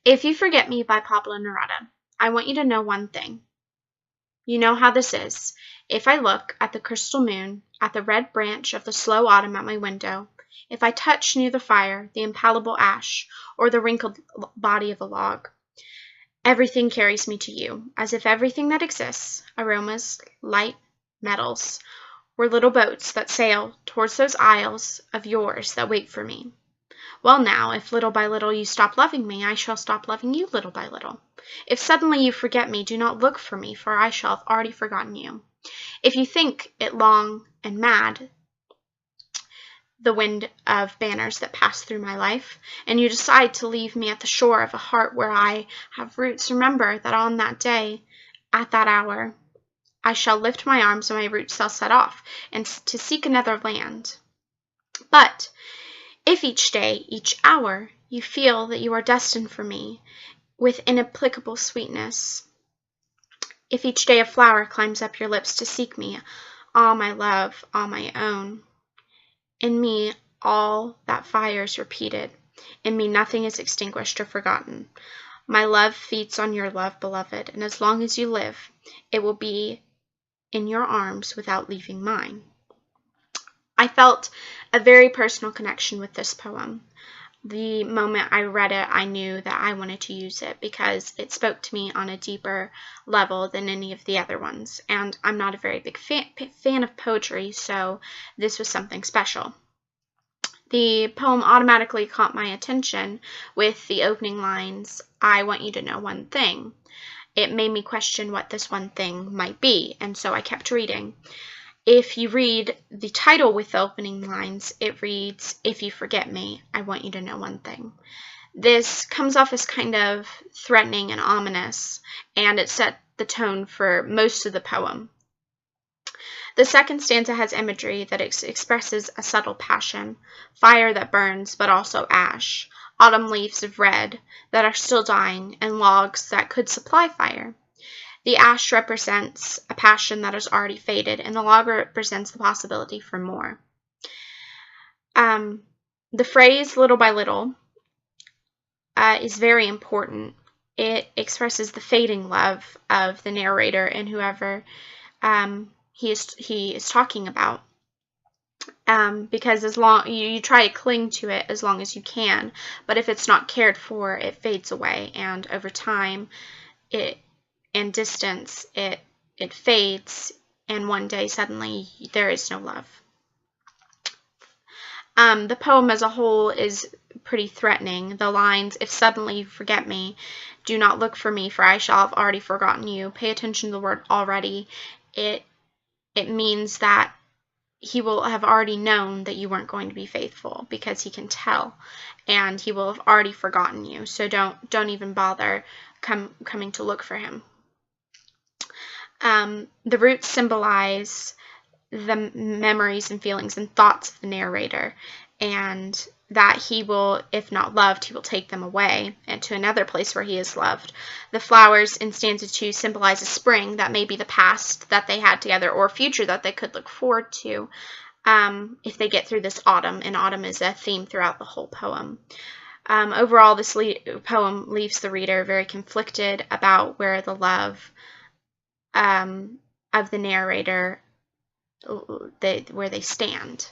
If You Forget Me by Pablo Neruda. I want you to know one thing. You know how this is. If I look at the crystal moon, at the red branch of the slow autumn at my window, if I touch near the fire the impalpable ash or the wrinkled body of a log, everything carries me to you, as if everything that exists, aromas, light, metals, were little boats that sail towards those isles of yours that wait for me. Well now, if little by little you stop loving me, I shall stop loving you little by little. If suddenly you forget me, do not look for me, for I shall have already forgotten you. If you think it long and mad, the wind of banners that pass through my life, and you decide to leave me at the shore of a heart where I have roots, remember that on that day, at that hour, I shall lift my arms and my roots shall set off, and to seek another land. But if each day, each hour, you feel that you are destined for me with inapplicable sweetness, if each day a flower climbs up your lips to seek me, ah, my love, ah, my own, in me all that fire is repeated, in me nothing is extinguished or forgotten. My love feeds on your love, beloved, and as long as you live, it will be in your arms without leaving mine. I felt a very personal connection with this poem. The moment I read it, I knew that I wanted to use it because it spoke to me on a deeper level than any of the other ones. And I'm not a very big fan of poetry, so this was something special. The poem automatically caught my attention with the opening lines, I want you to know one thing. It made me question what this one thing might be, and so I kept reading. If you read the title with the opening lines, it reads, If You Forget Me, I Want You to Know One Thing. This comes off as kind of threatening and ominous, and it set the tone for most of the poem. The second stanza has imagery that expresses a subtle passion, fire that burns but also ash, autumn leaves of red that are still dying, and logs that could supply fire. The ash represents a passion that has already faded, and the log represents the possibility for more. The phrase little by little is very important. It expresses the fading love of the narrator and whoever he is talking about. Because as long you try to cling to it as long as you can, but if it's not cared for, it fades away, and over time, and distance, it fades, and one day suddenly there is no love. The poem as a whole is pretty threatening. The lines, if suddenly you forget me, do not look for me, for I shall have already forgotten you. Pay attention to the word already. It means that he will have already known that you weren't going to be faithful, because he can tell, and he will have already forgotten you. So don't even bother coming to look for him. The roots symbolize the memories and feelings and thoughts of the narrator, and that he will, if not loved, he will take them away and to another place where he is loved. The flowers in stanza 2 symbolize a spring that may be the past that they had together, or future that they could look forward to if they get through this autumn, and autumn is a theme throughout the whole poem. Overall, this poem leaves the reader very conflicted about where the love of the narrator, where they stand.